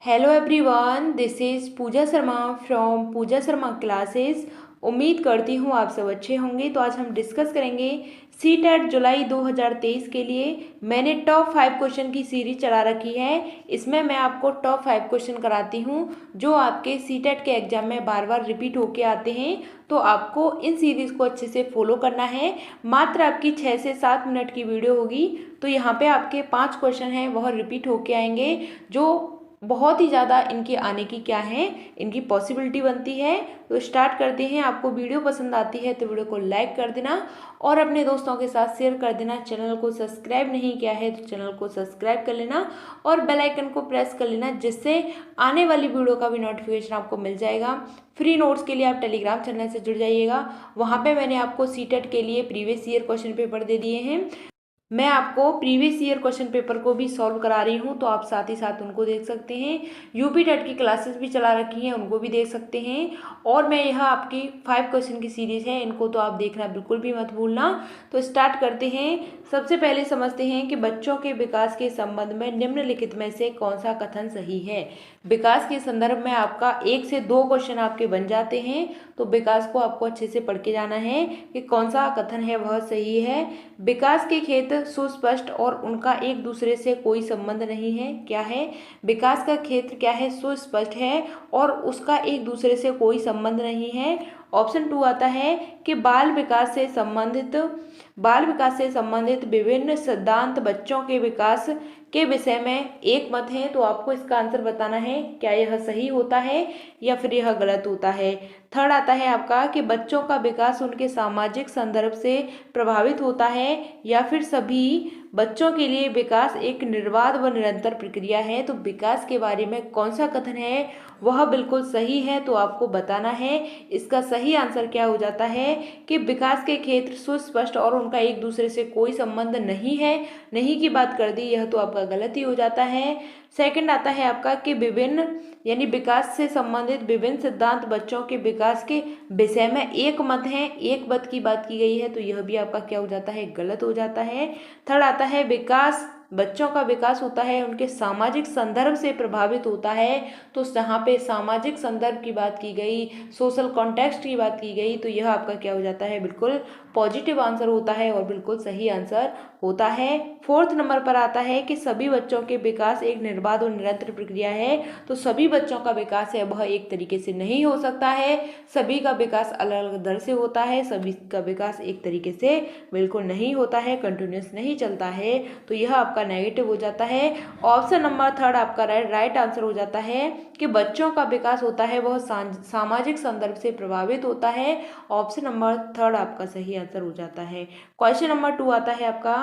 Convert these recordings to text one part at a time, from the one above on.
Hello everyone, this is Pooja Sharma from Pooja Sharma classes. उम्मीद करती हूँ आप सब अच्छे होंगे। तो आज हम डिस्कस करेंगे सी टेट जुलाई 2023 के लिए। मैंने टॉप 5 क्वेश्चन की सीरीज चला रखी है। इसमें मैं आपको टॉप 5 क्वेश्चन कराती हूँ जो आपके सी टेट के एग्जाम में बार बार रिपीट होके आते हैं। तो आपको इन सीरीज़ को अच्छे से फॉलो करना है। मात्र आपकी 6 से 7 मिनट की वीडियो होगी। तो यहाँ पे आपके 5 क्वेश्चन हैं वह रिपीट होके आएंगे, जो बहुत ही ज़्यादा इनके आने की क्या है, इनकी पॉसिबिलिटी बनती है। तो स्टार्ट करते हैं। आपको वीडियो पसंद आती है तो वीडियो को लाइक कर देना और अपने दोस्तों के साथ शेयर कर देना। चैनल को सब्सक्राइब नहीं किया है तो चैनल को सब्सक्राइब कर लेना और बेल आइकन को प्रेस कर लेना, जिससे आने वाली वीडियो का भी नोटिफिकेशन आपको मिल जाएगा। फ्री नोट्स के लिए आप टेलीग्राम चैनल से जुड़ जाइएगा। वहाँ पे मैंने आपको सीटेट के लिए प्रीवियस ईयर क्वेश्चन पेपर दे दिए हैं। मैं आपको प्रीवियस ईयर क्वेश्चन पेपर को भी सॉल्व करा रही हूँ, तो आप साथ ही साथ उनको देख सकते हैं। यूपी टेट की क्लासेस भी चला रखी हैं, उनको भी देख सकते हैं। और मैं यह आपकी 5 क्वेश्चन की सीरीज है, इनको तो आप देखना बिल्कुल भी मत भूलना। तो स्टार्ट करते हैं। सबसे पहले समझते हैं कि बच्चों के विकास के संबंध में निम्नलिखित में से कौन सा कथन सही है। विकास के संदर्भ में आपका 1 से 2 क्वेश्चन आपके बन जाते हैं। तो विकास को आपको अच्छे से पढ़ के जाना है कि कौन सा कथन है वह सही है। विकास के क्षेत्र सुस्पष्ट और उनका एक दूसरे से कोई संबंध नहीं है। क्या है? विकास का क्षेत्र क्या है? सुस्पष्ट है और उसका एक दूसरे से कोई संबंध नहीं है। ऑप्शन 2 आता है कि बाल विकास से संबंधित विभिन्न सिद्धांत बच्चों के विकास के विषय में एक मत है। तो आपको इसका आंसर बताना है, क्या यह सही होता है या फिर यह गलत होता है। थर्ड आता है आपका कि बच्चों का विकास उनके सामाजिक संदर्भ से प्रभावित होता है या फिर सभी बच्चों के लिए विकास एक निर्बाध व निरंतर प्रक्रिया है। तो विकास के बारे में कौन सा कथन है वह बिल्कुल सही है, तो आपको बताना है। इसका सही आंसर क्या हो जाता है कि विकास के क्षेत्र सुस्पष्ट और उनका एक दूसरे से कोई संबंध नहीं है। नहीं की बात कर दी, यह तो आपका गलत ही हो जाता है। सेकंड आता है आपका कि विभिन्न यानी विकास से संबंधित विभिन्न सिद्धांत बच्चों के विकास के विषय में एक मत है, एक मत की बात की गई है। तो यह भी आपका क्या हो जाता है? गलत हो जाता है। थर्ड आता है विकास, बच्चों का विकास होता है उनके सामाजिक संदर्भ से प्रभावित होता है। तो जहाँ पे सामाजिक संदर्भ की बात की गई, सोशल कॉन्टेक्स्ट की बात की गई, तो यह आपका क्या हो जाता है? बिल्कुल पॉजिटिव आंसर होता है और बिल्कुल सही आंसर होता है। फोर्थ नंबर पर आता है कि सभी बच्चों के विकास एक निर्बाध और निरंतर प्रक्रिया है। तो सभी बच्चों का विकास है वह एक तरीके से नहीं हो सकता है। सभी का विकास अलग अलग दर से होता है। सभी का विकास एक तरीके से बिल्कुल नहीं होता है, कंटिन्यूस नहीं चलता है। तो यह आपका नेगेटिव हो जाता है। ऑप्शन नंबर थर्ड आपका राइट आंसर हो जाता है कि बच्चों का विकास होता है वह सामाजिक संदर्भ से प्रभावित होता है। ऑप्शन नंबर थर्ड आपका सही आंसर हो जाता है। क्वेश्चन नंबर 2 आता है आपका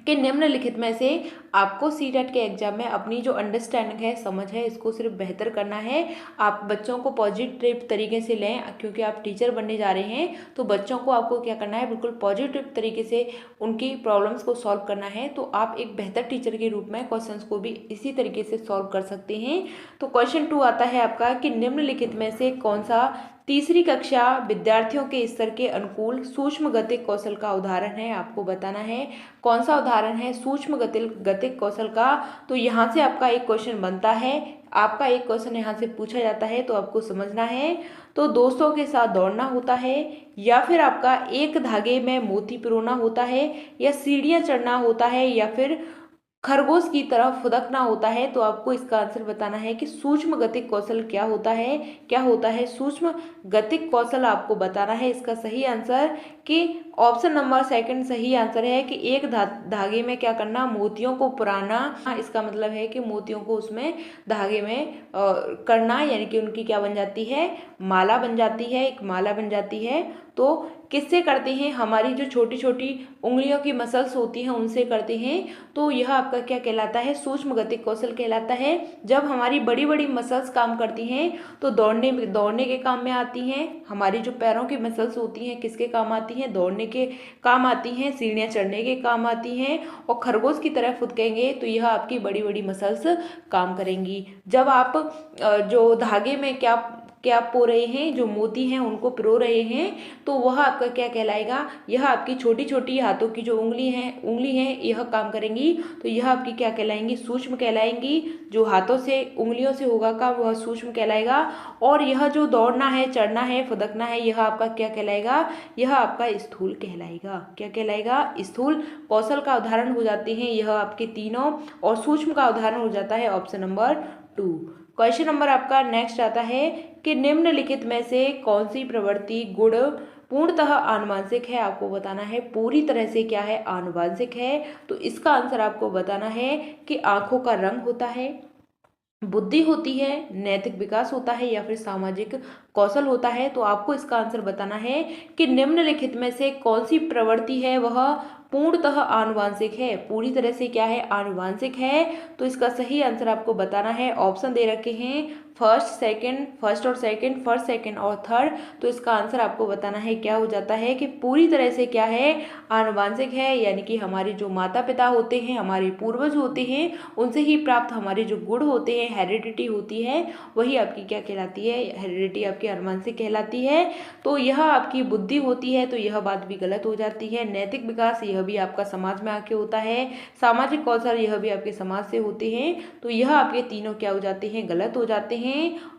कि निम्नलिखित में से आपको सी टेट के एग्जाम में अपनी जो अंडरस्टैंडिंग है, समझ है, इसको सिर्फ बेहतर करना है। आप बच्चों को पॉजिटिव तरीके से लें, क्योंकि आप टीचर बनने जा रहे हैं। तो बच्चों को आपको क्या करना है? बिल्कुल पॉजिटिव तरीके से उनकी प्रॉब्लम्स को सॉल्व करना है। तो आप एक बेहतर टीचर के रूप में क्वेश्चंस को भी इसी तरीके से सॉल्व कर सकते हैं। तो क्वेश्चन 2 आता है आपका कि निम्नलिखित में से कौन सा तीसरी कक्षा विद्यार्थियों के स्तर के अनुकूल सूक्ष्म गतिक कौशल का उदाहरण है। आपको बताना है कौन सा उदाहरण है सूक्ष्म गतिक कौशल का। तो यहाँ से आपका एक क्वेश्चन बनता है, आपका एक क्वेश्चन यहाँ से पूछा जाता है, तो आपको समझना है। तो दोस्तों के साथ दौड़ना होता है, या फिर आपका एक धागे में मोती पिरोना होता है, या सीढ़ियाँ चढ़ना होता है, या फिर खरगोश की तरह फुदकना होता है। तो आपको इसका आंसर बताना है कि सूक्ष्म गतिक कौशल क्या होता है। क्या होता है सूक्ष्म गतिक कौशल? आपको बताना है इसका सही आंसर कि ऑप्शन नंबर सेकंड सही आंसर है कि एक धागे में क्या करना? मोतियों को पुराना। इसका मतलब है कि मोतियों को उसमें धागे में करना, यानी कि उनकी क्या बन जाती है? माला बन जाती है, एक माला बन जाती है। तो किससे करते हैं? हमारी जो छोटी छोटी उंगलियों की मसल्स होती हैं उनसे करते हैं। तो यह आपका क्या कहलाता है? सूक्ष्म गतिक कौशल कहलाता है। जब हमारी बड़ी बड़ी मसल्स काम करती हैं तो दौड़ने के काम में आती हैं। हमारी जो पैरों की मसल्स होती हैं किसके काम आती हैं? दौड़ने के काम आती हैं, सीढ़ियाँ चढ़ने के काम आती हैं। और खरगोश की तरह फुदकेंगे तो यह आपकी बड़ी बड़ी मसल्स काम करेंगी। जब आप जो धागे में क्या क्या पो रहे हैं, जो मोती हैं उनको पिरो रहे हैं, तो वह आपका क्या कहलाएगा, यह आपकी छोटी छोटी हाथों की जो उंगली है यह काम करेंगी, तो यह आपकी क्या कहलाएंगी, सूक्ष्म कहलाएंगी। जो हाथों से उंगलियों से होगा काम वह सूक्ष्म कहलाएगा। और यह जो दौड़ना है, चढ़ना है, फुदकना है, यह आपका क्या कहलाएगा, यह आपका स्थूल कहलाएगा। क्या कहलाएगा, स्थूल कौशल का उदाहरण हो जाते हैं यह आपके तीनों, और सूक्ष्म का उदाहरण हो जाता है ऑप्शन नंबर 2। क्वेश्चन नंबर आपका नेक्स्ट आता है कि निम्नलिखित में से कौन सी प्रवृत्ति गुण पूर्णतः आनुवांशिक है। आपको बताना है पूरी तरह से क्या है, आनुवांशिक है। तो इसका आंसर आपको बताना है कि आंखों का रंग होता है, बुद्धि होती है, नैतिक विकास होता है, या फिर सामाजिक कौशल होता है। तो आपको इसका आंसर बताना है कि निम्नलिखित में से कौन सी प्रवृत्ति है वह पूर्णतः आनुवांशिक है, पूरी तरह से क्या है, आनुवांशिक है। तो इसका सही आंसर आपको बताना है। ऑप्शन दे रखे हैं फर्स्ट और सेकंड, फर्स्ट सेकंड और थर्ड। तो इसका आंसर आपको बताना है क्या हो जाता है कि पूरी तरह से क्या है, आनुवांशिक है। यानी कि हमारे जो माता पिता होते हैं, हमारे पूर्वज होते हैं, उनसे ही प्राप्त हमारे जो गुण होते हैं, हेरिडिटी होती है, वही आपकी क्या कहलाती है, हेरिडिटी आपकी आनुवांशिक कहलाती है। तो यह आपकी बुद्धि होती है, तो यह बात भी गलत हो जाती है। नैतिक विकास यह भी आपका समाज में आके होता है, सामाजिक कौशल यह भी आपके समाज से होते हैं। तो यह आपके तीनों क्या हो जाते हैं, गलत हो जाते हैं।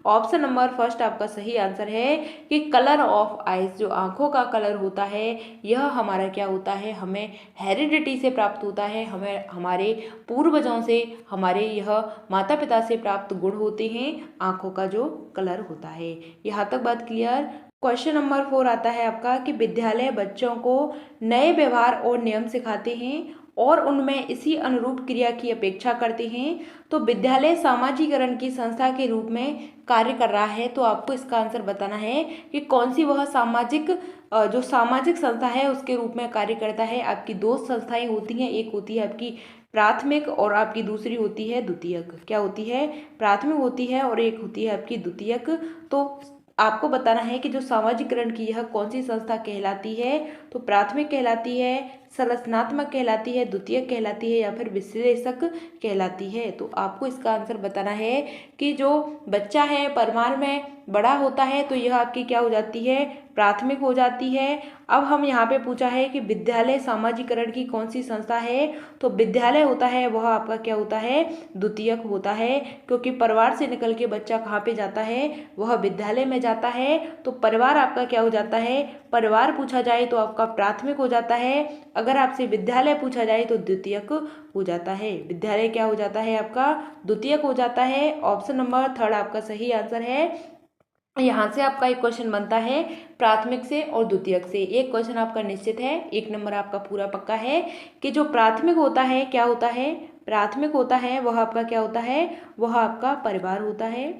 ऑप्शन नंबर फर्स्ट आपका सही आंसर है कि कलर ऑफ आइज, जो आंखों का कलर होता है, यह हमारा क्या होता है, हमें हेरिडिटी से प्राप्त होता है, हमें हमारे पूर्वजों से, हमारे यह माता पिता से प्राप्त गुण होते हैं, आंखों का जो कलर होता है। यहाँ तक बात क्लियर। क्वेश्चन नंबर 4 आता है आपका कि विद्यालय बच्चों को नए व्यवहार और नियम सिखाते हैं और उनमें इसी अनुरूप क्रिया की अपेक्षा करते हैं। तो विद्यालय सामाजिकरण की संस्था के रूप में कार्य कर रहा है। तो आपको इसका आंसर बताना है कि कौन सी वह जो सामाजिक संस्था है उसके रूप में कार्य करता है। आपकी दो संस्थाएं होती हैं, एक होती है आपकी प्राथमिक और आपकी दूसरी होती है द्वितीयक। क्या होती है, प्राथमिक होती है और एक होती है आपकी द्वितीयक। तो आपको बताना है कि जो सामाजिकरण की यह कौन सी संस्था कहलाती है। तो प्राथमिक कहलाती है, संरचनात्मक कहलाती है, द्वितीयक कहलाती है, या फिर विश्लेषक कहलाती है। तो आपको इसका आंसर बताना है कि जो बच्चा है परिवार में बड़ा होता है तो यह आपकी क्या हो जाती है, प्राथमिक हो जाती है। अब हम यहाँ पे पूछा है कि विद्यालय सामाजिकरण की कौन सी संस्था है। तो विद्यालय होता है वह आपका क्या होता है, द्वितीयक होता है, क्योंकि परिवार से निकल के बच्चा कहाँ पे जाता है, वह विद्यालय में जाता है। तो परिवार आपका क्या हो जाता है, परिवार पूछा जाए तो आपका प्राथमिक हो जाता है, अगर आपसे विद्यालय पूछा जाए तो द्वितीयक हो जाता है। विद्यालय क्या हो जाता है, आपका द्वितीयक हो जाता है। ऑप्शन नंबर थर्ड आपका सही आंसर है। यहाँ से आपका एक क्वेश्चन बनता है प्राथमिक से और द्वितीयक से, एक क्वेश्चन आपका निश्चित है, 1 नंबर आपका पूरा पक्का है कि जो प्राथमिक होता है क्या होता है, प्राथमिक होता है वह आपका क्या होता है, वह आपका परिवार होता है,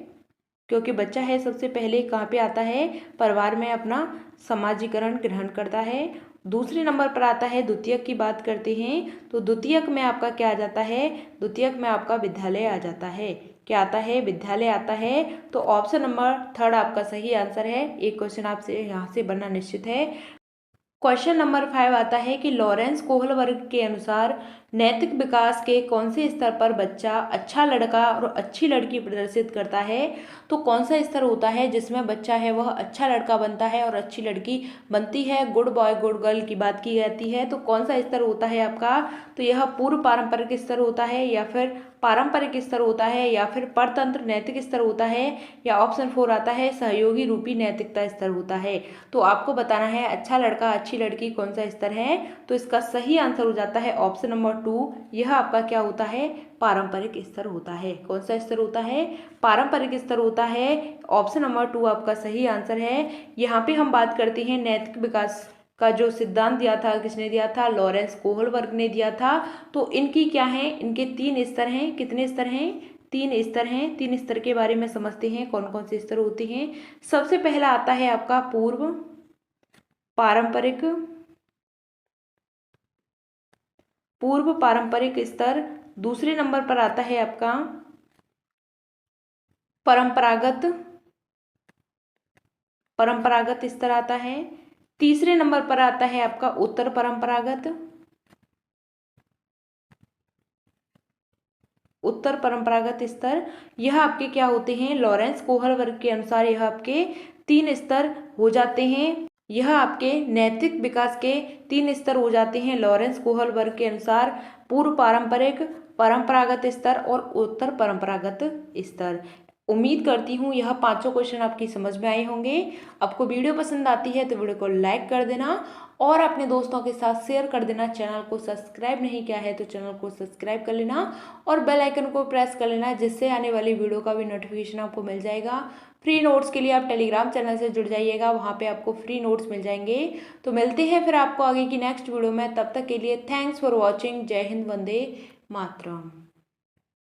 क्योंकि बच्चा है सबसे पहले कहाँ पे आता है, परिवार में अपना समाजीकरण ग्रहण करता है। दूसरे नंबर पर आता है द्वितीयक की बात करते हैं, तो द्वितीयक में आपका क्या आ जाता है, द्वितीयक में आपका विद्यालय आ जाता है। क्या आता है, विद्यालय आता है। तो ऑप्शन नंबर थर्ड आपका सही आंसर है। एक क्वेश्चन आपसे यहाँ से बनना निश्चित है। क्वेश्चन नंबर 5 आता है कि लॉरेंस कोहल वर्ग के अनुसार नैतिक विकास के कौन से स्तर पर बच्चा अच्छा लड़का और अच्छी लड़की प्रदर्शित करता है। तो कौन सा स्तर होता है जिसमें बच्चा है वह अच्छा लड़का बनता है और अच्छी लड़की बनती है, गुड बॉय गुड गर्ल की बात की जाती है। तो कौन सा स्तर होता है आपका, तो यह पूर्व पारंपरिक स्तर होता है, या फिर पारंपरिक स्तर होता है, या फिर परतंत्र नैतिक स्तर होता है, या ऑप्शन 4 आता है सहयोगी रूपी नैतिकता स्तर होता है। तो आपको बताना है अच्छा लड़का अच्छी लड़की कौन सा स्तर है। तो इसका सही आंसर हो जाता है ऑप्शन नंबर 2, यह आपका क्या होता है, पारंपरिक स्तर होता है। कौन सा स्तर होता है, पारंपरिक स्तर होता है। ऑप्शन नंबर 2 आपका सही आंसर है। यहाँ पे हम बात करते हैं नैतिक विकास का जो सिद्धांत दिया था, किसने दिया था, लॉरेंस कोहल वर्ग ने दिया था। तो इनकी क्या है, इनके 3 स्तर हैं। कितने स्तर हैं, 3 स्तर हैं। 3 स्तर के बारे में समझते हैं कौन कौन से स्तर होते हैं। सबसे पहला आता है आपका पूर्व पारंपरिक, पूर्व पारंपरिक स्तर। दूसरे नंबर पर आता है आपका परंपरागत, परंपरागत स्तर आता है। तीसरे नंबर पर आता है आपका उत्तर परंपरागत। उत्तर परंपरागत स्तर, यह आपके क्या होते हैं, लॉरेंस कोहल वर्ग के अनुसार यह आपके 3 स्तर हो जाते हैं। यह आपके नैतिक विकास के 3 स्तर हो जाते हैं लॉरेंस कोहल वर्ग के अनुसार, पूर्व पारंपरिक, परंपरागत स्तर और उत्तर परंपरागत स्तर। उम्मीद करती हूँ यह पांचों क्वेश्चन आपकी समझ में आए होंगे। आपको वीडियो पसंद आती है तो वीडियो को लाइक कर देना और अपने दोस्तों के साथ शेयर कर देना। चैनल को सब्सक्राइब नहीं किया है तो चैनल को सब्सक्राइब कर लेना और बेल आइकन को प्रेस कर लेना, जिससे आने वाली वीडियो का भी नोटिफिकेशन आपको मिल जाएगा। फ्री नोट्स के लिए आप टेलीग्राम चैनल से जुड़ जाइएगा, वहाँ पे आपको फ्री नोट्स मिल जाएंगे। तो मिलते हैं फिर आपको आगे की नेक्स्ट वीडियो में, तब तक के लिए थैंक्स फॉर वॉचिंग। जय हिंद, वंदे मातरम।